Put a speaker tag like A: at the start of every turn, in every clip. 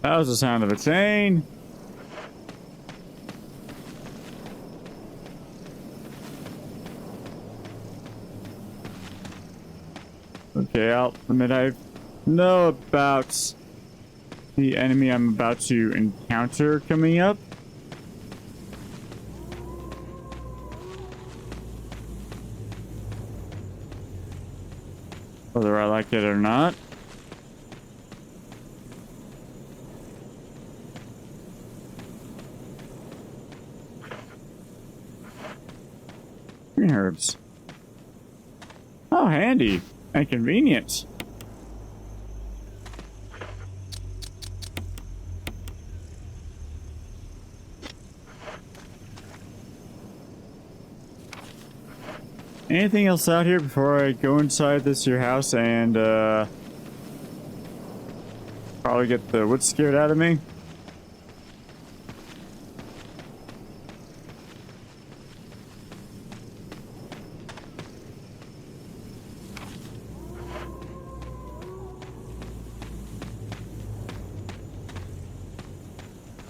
A: That was the sound of a chain. Okay, I'll admit I know about the enemy I'm about to encounter coming up. Whether I like it or not. Green herbs. Oh, handy and convenient. Anything else out here before I go inside this here house and probably get the wood scared out of me?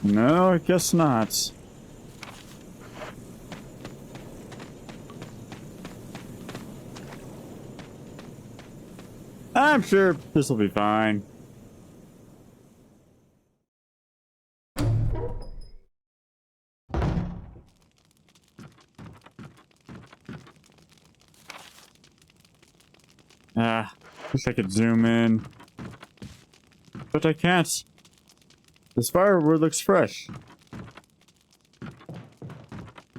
A: No, I guess not. I'm sure this will be fine. Wish I could zoom in. But I can't. This firewood looks fresh.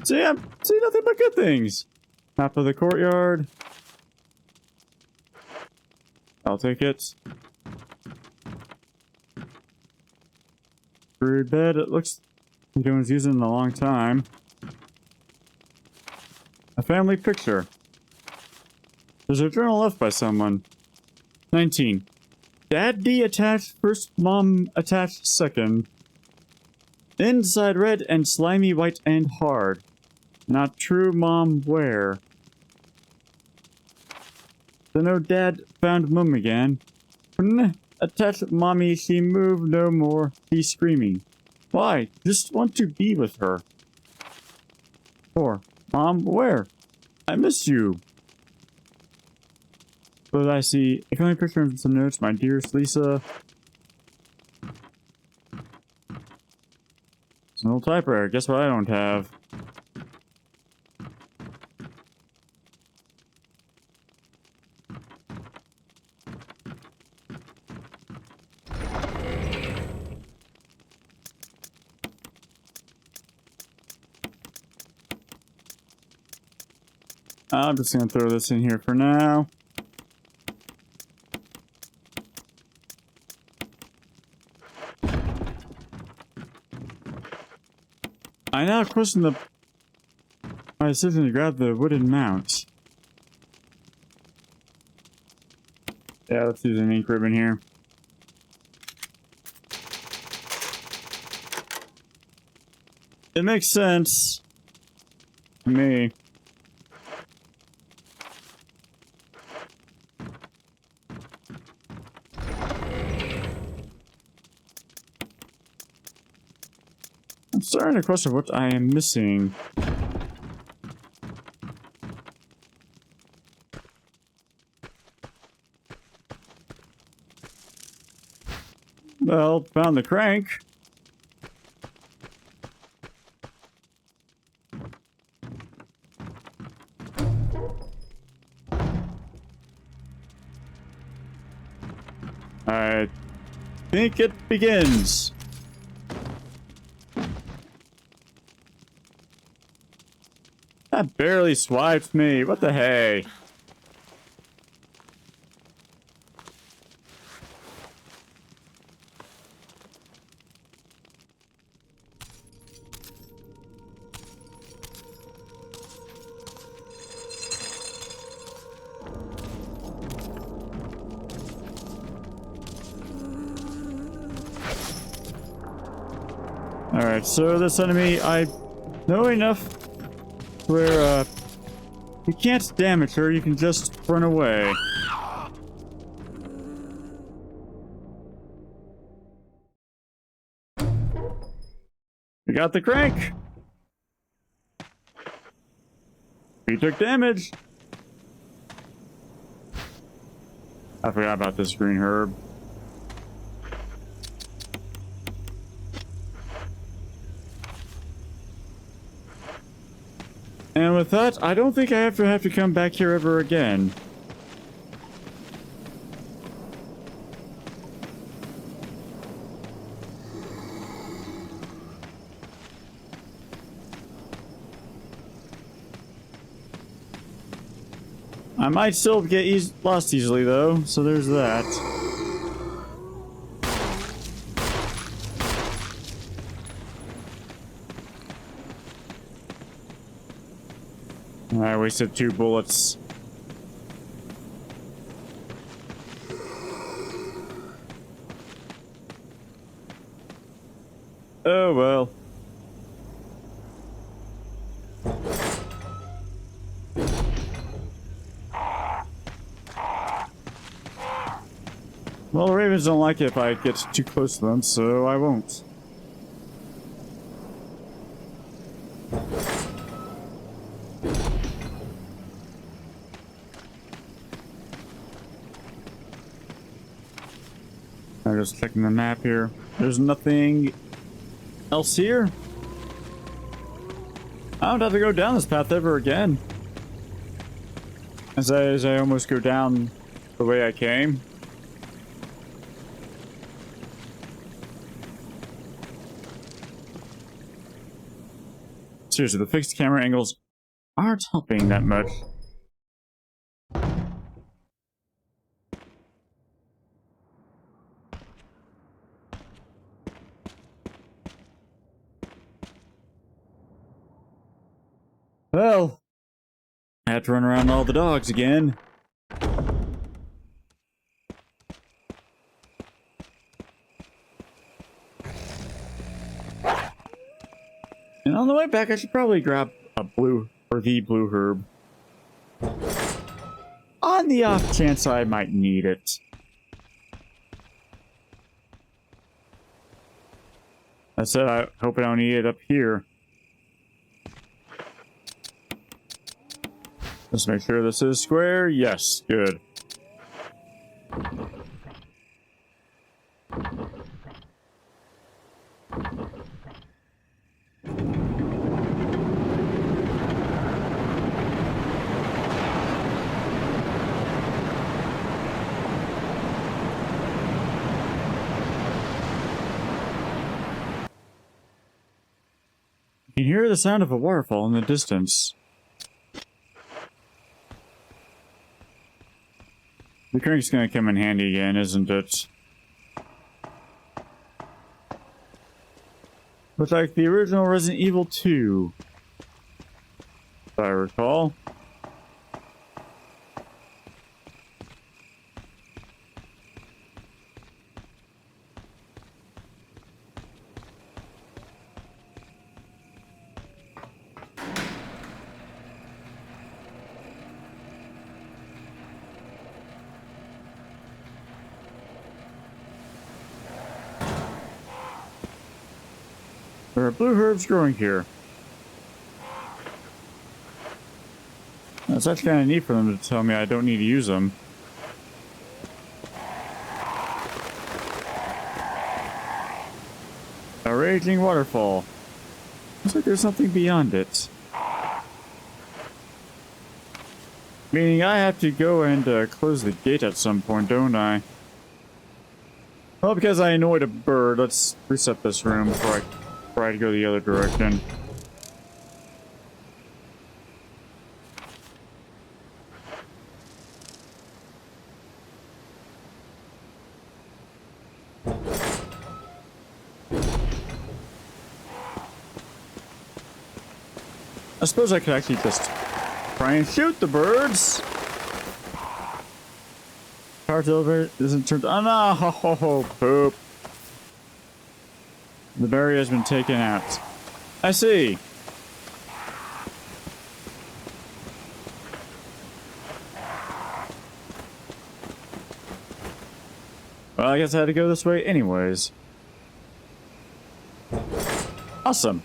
A: See, I'm seeing nothing but good things. Map of the courtyard. I'll take it. Rude bed. It looks like no one's used it in a long time. A family picture. There's a journal left by someone. 19. Daddy attached first, mom attached second. Inside red and slimy white and hard. Not true, mom, where? So no dad found mum again. Attached mommy, she moved no more. He's screaming. Why? Just want to be with her. 4. Mom, where? I miss you. But I see a family picture and some notes. My dearest Lisa. It's an old typewriter. Guess what I don't have? I'm just gonna throw this in here for now. I now question my decision to grab the wooden mount. Yeah, let's use an ink ribbon here. It makes sense to me. I'm starting to question what I am missing. Well, found the crank. I think it begins. That barely swiped me. What the hey? Alright, so this enemy, I know enough where, you can't damage her, you can just run away. We got the crank. We took damage. I forgot about this green herb. And with that, I don't think I have to come back here ever again. I might still get lost easily though, so there's that. I wasted 2 bullets. Oh well. Well, the ravens don't like it if I get too close to them, so I won't. I'm just checking the map here. There's nothing else here. I don't have to go down this path ever again. As I almost go down the way I came. Seriously, the fixed camera angles aren't helping that much. Well, I had to run around all the dogs again. And on the way back, I should probably grab a blue, or the blue herb. On the off chance I might need it. I said I hope I don't need it up here. Let's make sure this is square. Yes, good. You can hear the sound of a waterfall in the distance. The crank's gonna come in handy again, isn't it? But like the original Resident Evil 2, if I recall. There are blue herbs growing here. That's actually kind of neat for them to tell me I don't need to use them. A raging waterfall. Looks like there's something beyond it. Meaning I have to go and close the gate at some point, don't I? Well, because I annoyed a bird, let's reset this room before I go the other direction. I suppose I could actually just try and shoot the birds. Power to elevator isn't turned on. Oh no! Poop. The barrier has been taken out. I see. Well, I guess I had to go this way anyways. Awesome.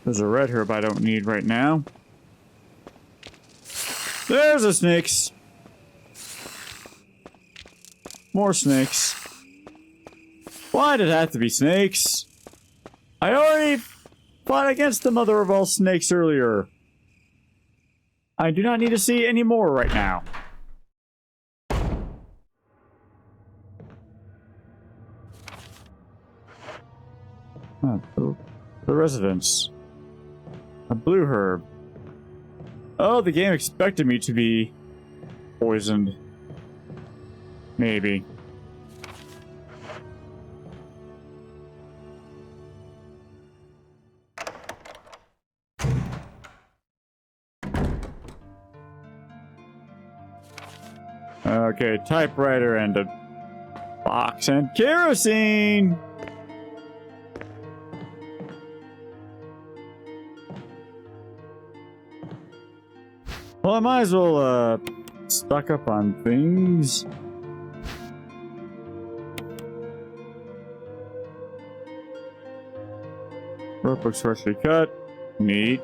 A: There's a red herb I don't need right now. There's the snakes. More snakes. Why did it have to be snakes? I already fought against the mother of all snakes earlier. I do not need to see any more right now. The residence. A blue herb. Oh, the game expected me to be poisoned. Maybe. Okay, typewriter and a box and kerosene! Well, I might as well, stock up on things. Rope looks freshly cut. Neat.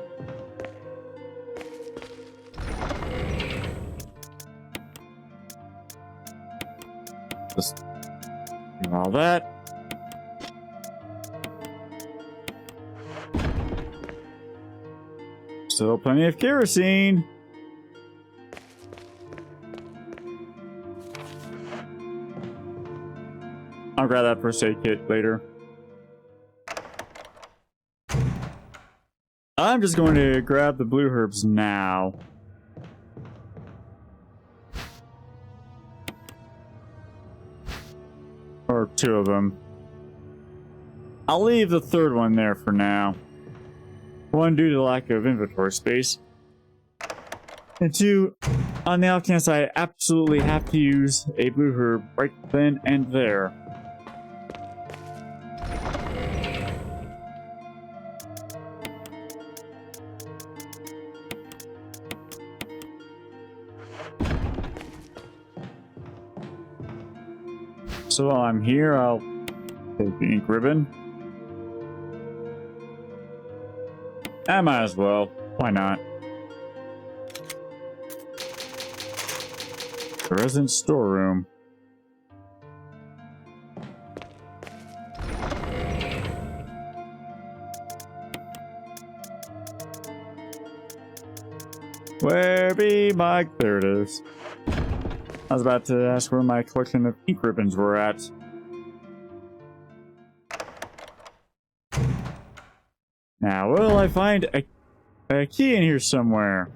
A: Just do all that. Still plenty of kerosene. I'll grab that first aid kit later. I'm just going to grab the blue herbs now. Or 2 of them. I'll leave the 3rd one there for now. 1, due to lack of inventory space. And 2, on the off chance I absolutely have to use a blue herb right then and there. So while I'm here, I'll take the ink ribbon. I might as well. Why not? The resident storeroom. Where be my... There it is. I was about to ask where my collection of ink ribbons were at. Now, will I find a key in here somewhere?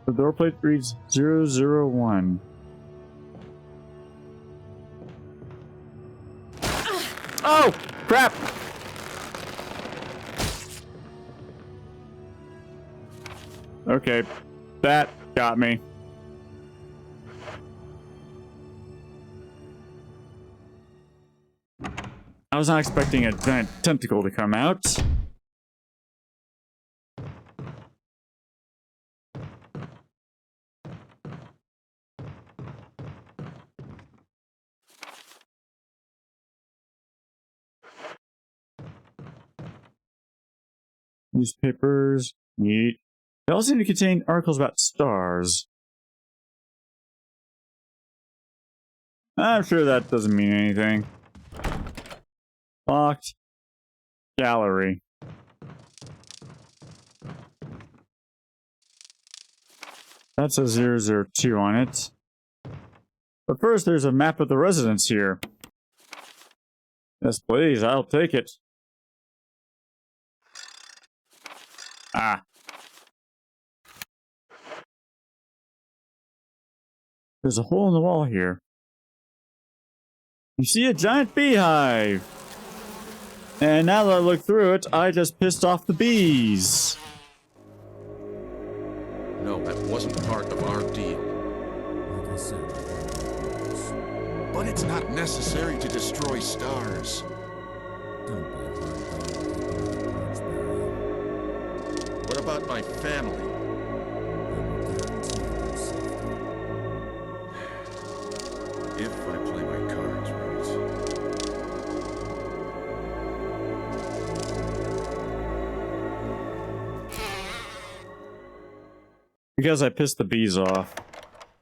A: The door plate reads 001. Oh! Crap! Okay, that got me. I was not expecting a giant tentacle to come out. Newspapers. Neat. They all seem to contain articles about stars. I'm sure that doesn't mean anything. Locked. Gallery. That says 002 on it. But first, there's a map of the residence here. Yes, please, I'll take it. Ah. There's a hole in the wall here. You see a giant beehive. And now that I look through it, I just pissed off the bees.
B: No, that wasn't part of our deal.
C: Like I said,
B: But it's not necessary to destroy stars.
C: don't be hard dog like Barry.
B: What about my family?
C: I will guarantee their safety.
B: If I play my cards right.
A: Because I pissed the bees off,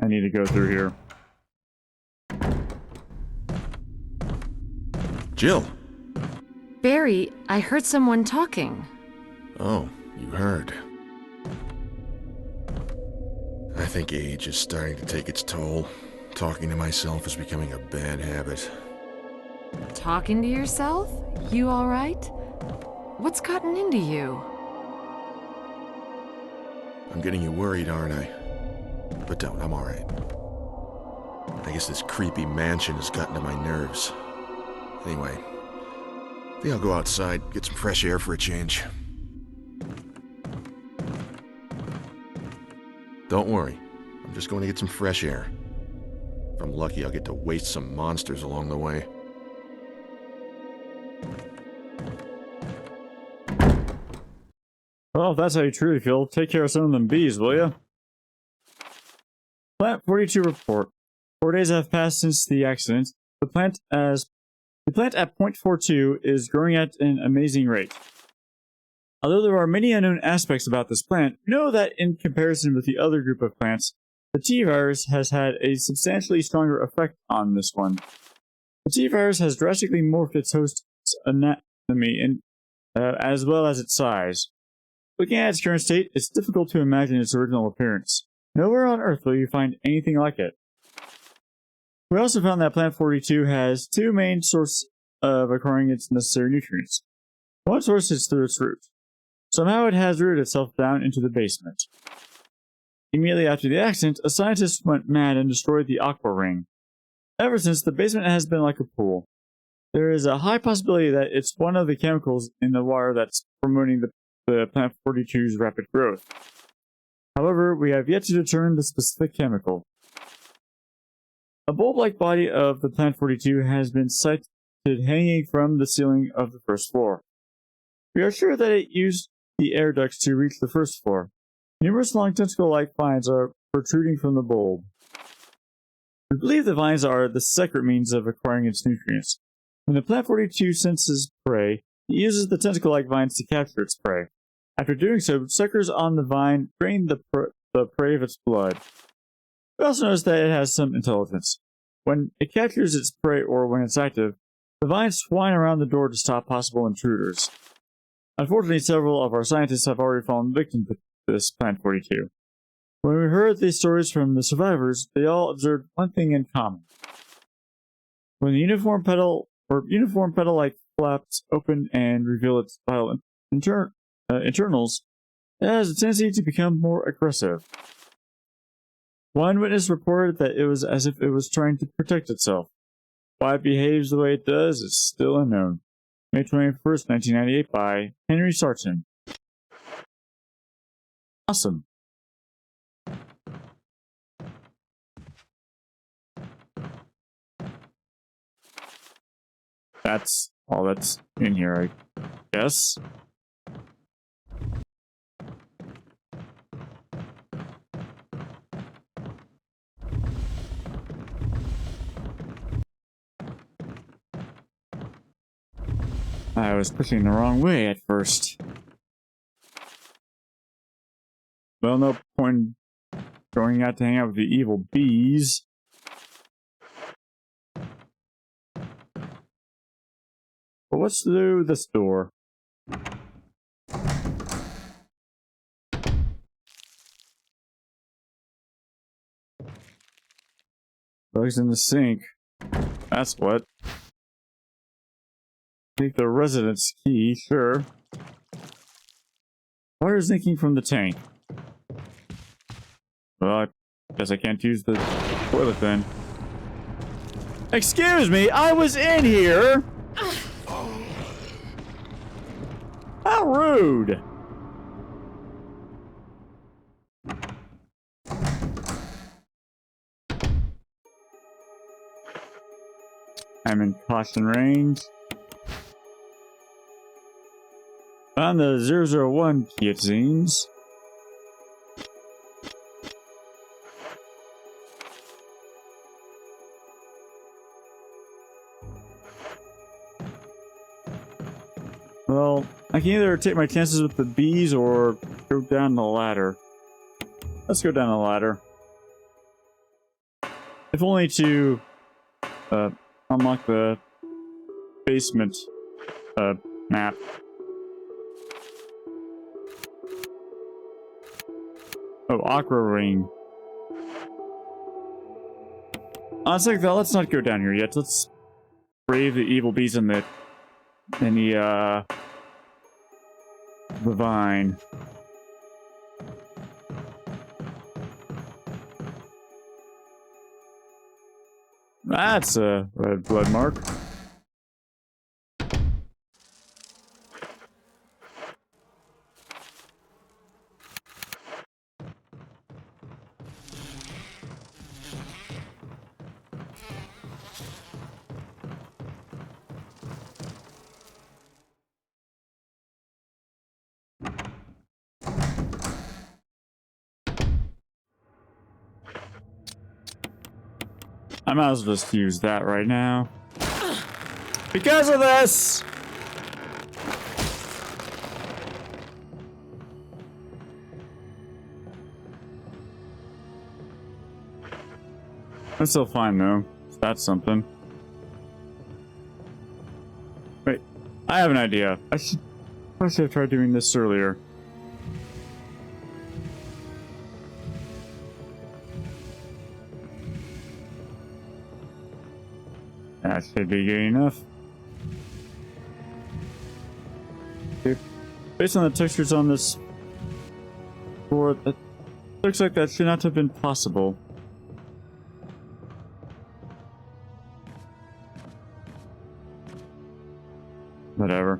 A: I need to go through here.
B: Jill!
D: Barry, I heard someone talking.
B: Oh, you heard. I think age is starting to take its toll. Talking to myself is becoming a bad habit.
D: Talking to yourself? You alright? What's gotten into you?
B: I'm getting you worried, aren't I? But don't, I'm alright. I guess this creepy mansion has gotten to my nerves. Anyway, I think I'll go outside, get some fresh air for a change. Don't worry, I'm just going to get some fresh air. If I'm lucky, I'll get to waste some monsters along the way.
A: Well, if that's how you truly feel, take care of some of them bees, will ya? Plant 42 report. 4 days have passed since the accident. The plant at point 42 is growing at an amazing rate. Although there are many unknown aspects about this plant, we know that in comparison with the other group of plants, the T-virus has had a substantially stronger effect on this one. The T-virus has drastically morphed its host's anatomy as well as its size. Looking at its current state, it's difficult to imagine its original appearance. Nowhere on Earth will you find anything like it. We also found that Plant 42 has two main sources of acquiring its necessary nutrients. One source is through its roots. Somehow it has rooted itself down into the basement. Immediately after the accident, a scientist went mad and destroyed the aqua ring. Ever since, the basement has been like a pool. There is a high possibility that it's one of the chemicals in the water that's promoting the Plant 42's rapid growth. However, we have yet to determine the specific chemical. A bulb-like body of the Plant 42 has been sighted hanging from the ceiling of the first floor. We are sure that it used the air ducts to reach the first floor. Numerous long tentacle-like vines are protruding from the bulb. We believe the vines are the secret means of acquiring its nutrients. When the Plant 42 senses prey, it uses the tentacle-like vines to capture its prey. After doing so, suckers on the vine drain the prey of its blood. We also notice that it has some intelligence. When it captures its prey or when it's active, the vines twine around the door to stop possible intruders. Unfortunately, several of our scientists have already fallen victim to this Plant 42. When we heard these stories from the survivors, they all observed one thing in common. When the uniform petal-like flaps open and reveal its vital internals, it has a tendency to become more aggressive. One witness reported that it was as if it was trying to protect itself. Why it behaves the way it does is still unknown. May 21st, 1998 by Henry Sarton. Awesome. That's all that's in here, I guess. I was pushing the wrong way at first. Well, no point in going out to hang out with the evil bees. But what's through this door? Bugs in the sink. That's what. Take the residence key, sure. Water's leaking from the tank. Well, I guess I can't use the toilet then. Excuse me, I was in here! How rude! I'm in caution range. On the 001 key, it seems. Well, I can either take my chances with the bees or go down the ladder. Let's go down the ladder. If only to unlock the basement map. Oh, Aqua Ring. Honestly, though, let's not go down here yet. Let's brave the evil bees in the vine. That's a red blood mark. I might as well just use that right now. Because of this! I'm still fine though. That's something. Wait, I have an idea. I should have tried doing this earlier. That should be good enough. Okay. Based on the textures on this board, it looks like that should not have been possible. Whatever.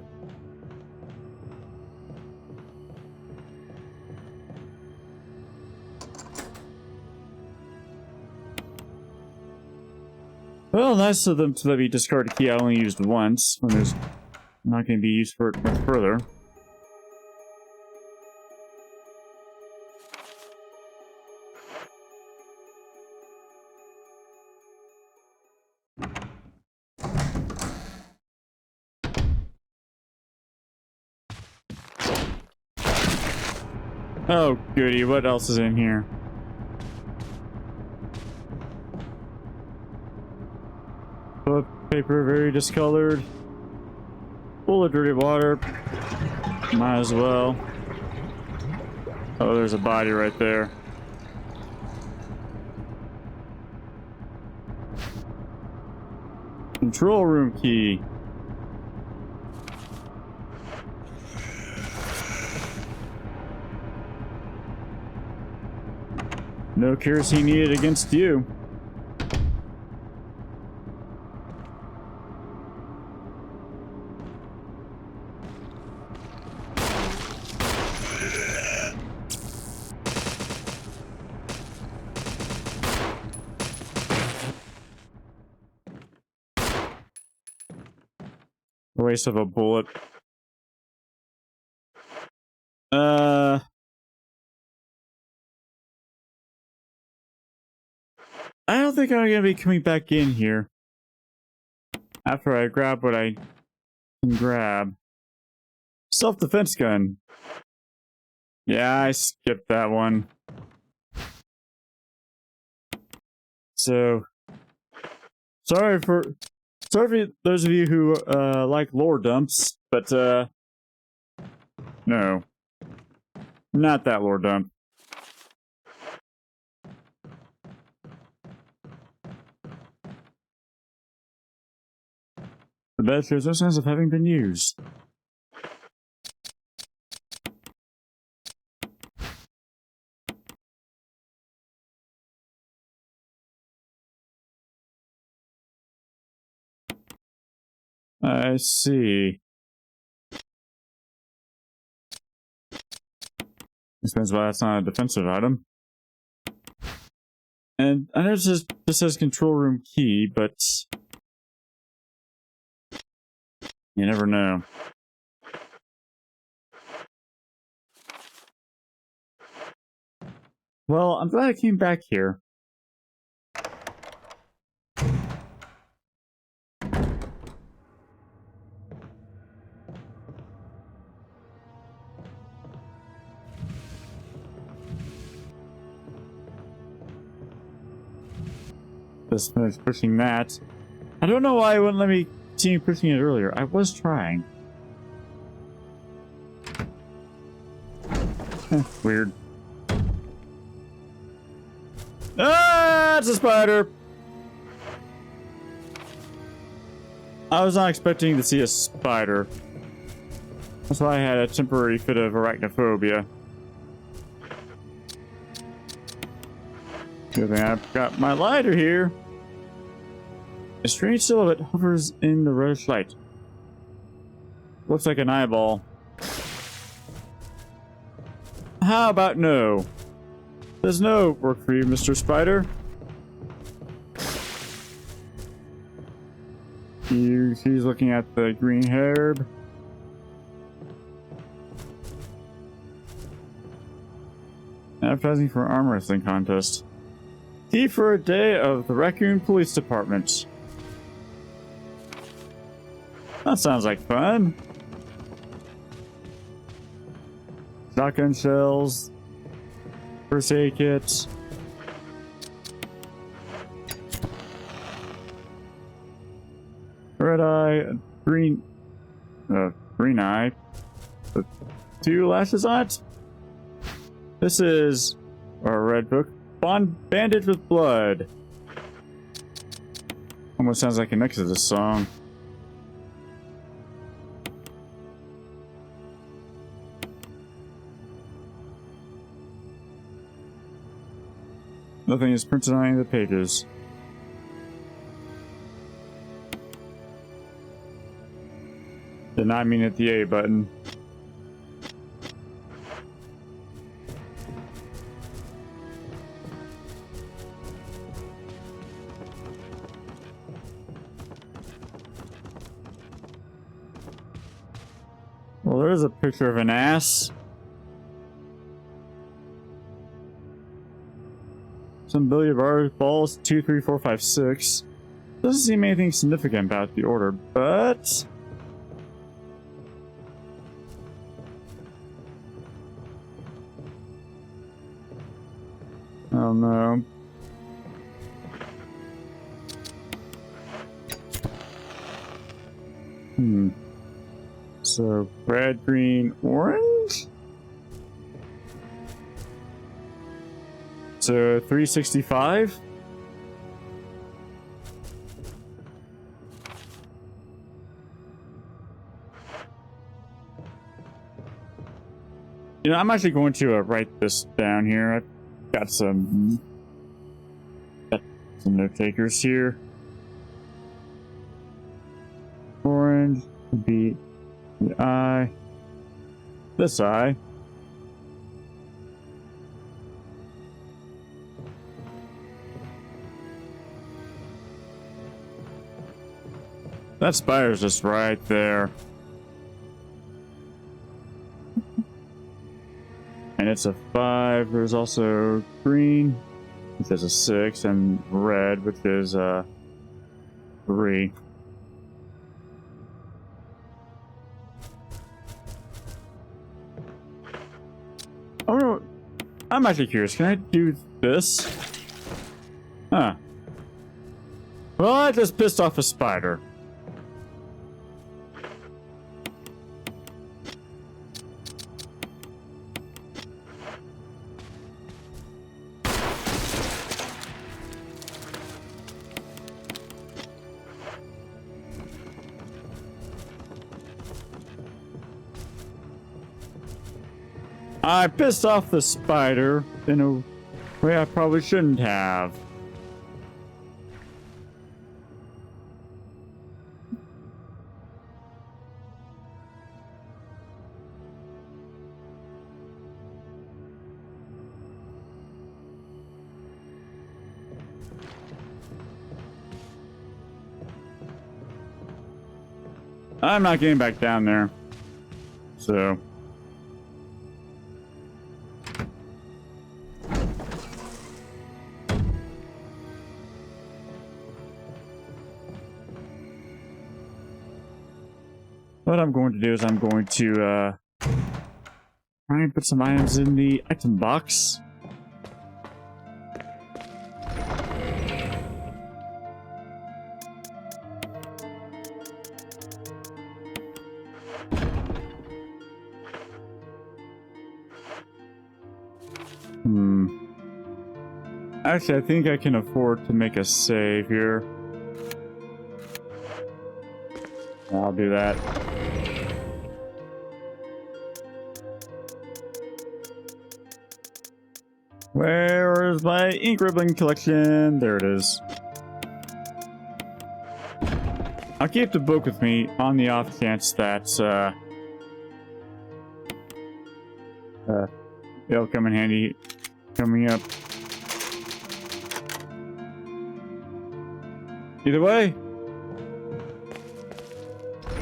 A: Well, nice of them to let me discard a key I only used once, when there's not going to be used for it much further. Oh, goody, what else is in here? Toilet paper, very discolored. Full of dirty water. Might as well. Oh, there's a body right there. Control room key. No kerosene needed against you. Waste of a bullet. I don't think I'm gonna be coming back in here after I grab what I can grab. Self-defense gun. Yeah, I skipped that one. So, sorry for those of you who like lore dumps, but no, not that lore dump. The bed shows no signs of having been used. I see. Explains why that's not a defensive item. And I know this says control room key, but you never know. Well, I'm glad I came back here. Just finish pushing that. I don't know why it wouldn't let me continue pushing it earlier. I was trying. Weird. Ah, it's a spider! I was not expecting to see a spider. That's why I had a temporary fit of arachnophobia. Good thing I've got my lighter here. A strange silhouette hovers in the reddish light. Looks like an eyeball. How about no? Does no work for you, Mr. Spider? He's looking at the green herb. Advertising for an arm wrestling contest. Key for a day of the Raccoon Police Department. That sounds like fun. Shotgun shells. First aid kits. Red eye. Green eye. With 2 lashes on it. This is a red book. Bandage with blood. Almost sounds like an Exodus song. Nothing is printed on any of the pages. Did not mean hit the A button. Well, there's a picture of an ass. Some billiard balls, 2, 3, 4, 5, 6. Doesn't seem anything significant about the order, but... oh no. So, red, green, orange? So, 365? You know, I'm actually going to write this down here. I've got some note takers here. Orange would be the eye. This eye. That spider's just right there. And it's a 5. There's also green, which is a 6, and red, which is a 3. Oh, I'm actually curious. Can I do this? Huh. Well, I just pissed off a spider. I pissed off the spider in a way I probably shouldn't have. I'm not getting back down there. So... what I'm going to do is I'm going to try and put some items in the item box. Actually, I think I can afford to make a save here. I'll do that. Where is my ink ribbon collection? There it is. I'll keep the book with me on the off chance that it'll come in handy coming up. Either way,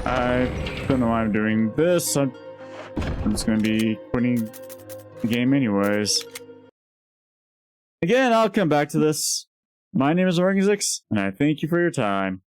A: I don't know why I'm doing this. I'm just going to be quitting the game anyways. Again, I'll come back to this. My name is Orgazix, and I thank you for your time.